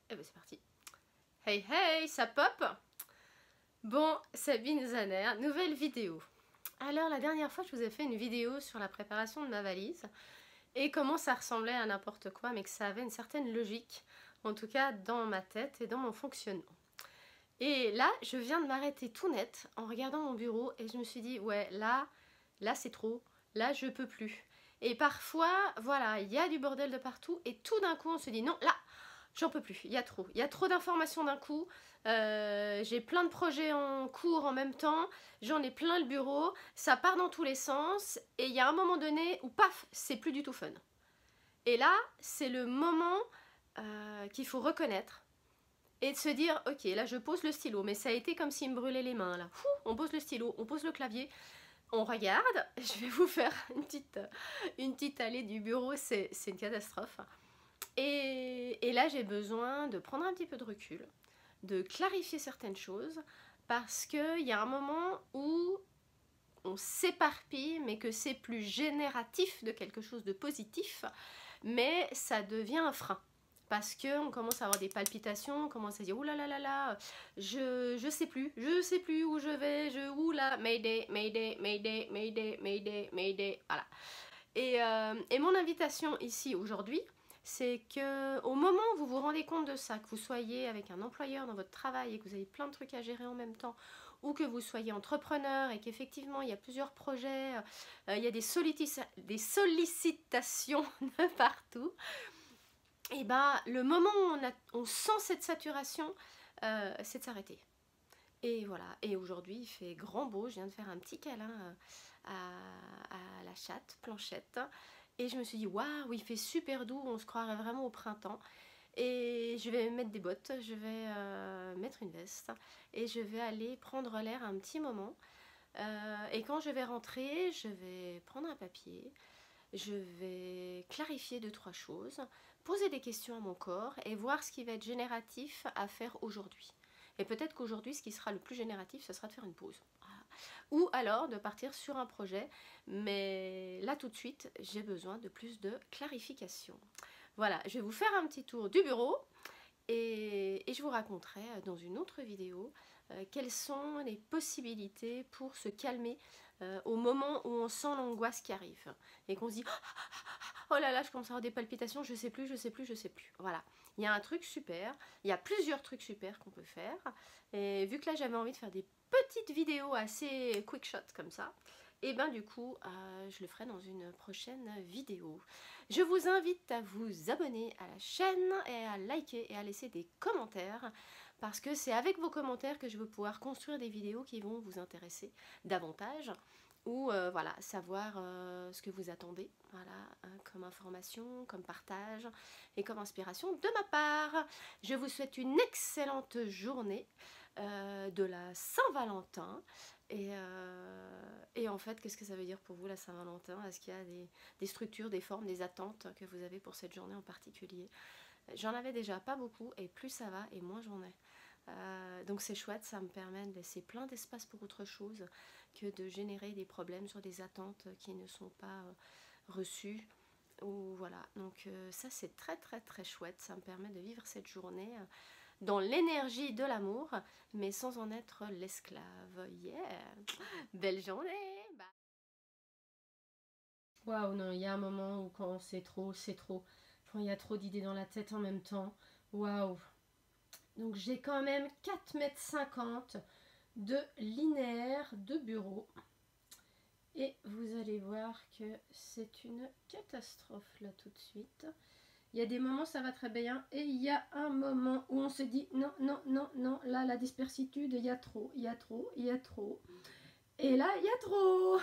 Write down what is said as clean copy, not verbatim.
Et ben c'est parti. Hey hey, ça pop. Bon, Sabine Zaner, nouvelle vidéo. Alors la dernière fois je vous ai fait une vidéo sur la préparation de ma valise et comment ça ressemblait à n'importe quoi mais que ça avait une certaine logique, en tout cas dans ma tête et dans mon fonctionnement. Et là je viens de m'arrêter tout net en regardant mon bureau et je me suis dit ouais là c'est trop, là je peux plus. Et parfois voilà il y a du bordel de partout et tout d'un coup on se dit non là j'en peux plus, il y a trop d'informations d'un coup, j'ai plein de projets en cours en même temps, j'en ai plein le bureau, ça part dans tous les sens, et il y a un moment donné où paf, c'est plus du tout fun. Et là, c'est le moment qu'il faut reconnaître, et de se dire, ok, là je pose le stylo, mais ça a été comme s'il me brûlait les mains, là. On pose le stylo, on pose le clavier, on regarde, je vais vous faire une petite allée du bureau, c'est une catastrophe. Et là, j'ai besoin de prendre un petit peu de recul, de clarifier certaines choses, parce qu'il y a un moment où on s'éparpille, mais que c'est plus génératif de quelque chose de positif, mais ça devient un frein. Parce qu'on commence à avoir des palpitations, on commence à dire « Ouh là là là là, je sais plus où je vais, oula, Mayday, Mayday, Mayday, Mayday, Mayday, Mayday », voilà. Et mon invitation ici aujourd'hui, c'est que au moment où vous vous rendez compte de ça, que vous soyez avec un employeur dans votre travail et que vous avez plein de trucs à gérer en même temps, ou que vous soyez entrepreneur et qu'effectivement il y a plusieurs projets, il y a des sollicitations de partout, et ben le moment où on sent cette saturation, c'est de s'arrêter. Et voilà, et aujourd'hui il fait grand beau, je viens de faire un petit câlin à la chatte, Planchette, et je me suis dit waouh, il fait super doux, on se croirait vraiment au printemps. Et je vais mettre des bottes, je vais mettre une veste et je vais aller prendre l'air un petit moment. Et quand je vais rentrer, je vais prendre un papier, je vais clarifier 2-3 choses, poser des questions à mon corps et voir ce qui va être génératif à faire aujourd'hui. Et peut-être qu'aujourd'hui, ce qui sera le plus génératif, ce sera de faire une pause. Ou alors de partir sur un projet. Mais là, tout de suite, j'ai besoin de plus de clarification. Voilà, je vais vous faire un petit tour du bureau. Et je vous raconterai dans une autre vidéo quelles sont les possibilités pour se calmer au moment où on sent l'angoisse qui arrive. Et qu'on se dit oh là là, je commence à avoir des palpitations, je sais plus. Voilà, il y a un truc super, il y a plusieurs trucs super qu'on peut faire. Et vu que là j'avais envie de faire des petites vidéos assez quick shot comme ça, et ben du coup je le ferai dans une prochaine vidéo. Je vous invite à vous abonner à la chaîne et à liker et à laisser des commentaires, parce que c'est avec vos commentaires que je vais pouvoir construire des vidéos qui vont vous intéresser davantage, ou voilà, savoir ce que vous attendez, voilà, comme information, comme partage et comme inspiration de ma part. Je vous souhaite une excellente journée de la Saint-Valentin. Et en fait, qu'est-ce que ça veut dire pour vous la Saint-Valentin? Est-ce qu'il y a des structures, des formes, des attentes que vous avez pour cette journée en particulier? J'en avais déjà pas beaucoup, et plus ça va et moins j'en ai. Donc c'est chouette, ça me permet de laisser plein d'espace pour autre chose que de générer des problèmes sur des attentes qui ne sont pas reçues. Ou voilà, donc ça c'est très très très chouette, ça me permet de vivre cette journée dans l'énergie de l'amour, mais sans en être l'esclave. Yeah! Belle journée! Bye. Waouh, non, il y a un moment où quand c'est trop, c'est trop. Quand il y a trop d'idées dans la tête en même temps. Waouh! Donc j'ai quand même 4,50 m de linéaire de bureau. Et vous allez voir que c'est une catastrophe là tout de suite. Il y a des moments ça va très bien et il y a un moment où on se dit non, non, non, non, là la dispersitude, il y a trop, il y a trop, il y a trop. Et là il y a trop.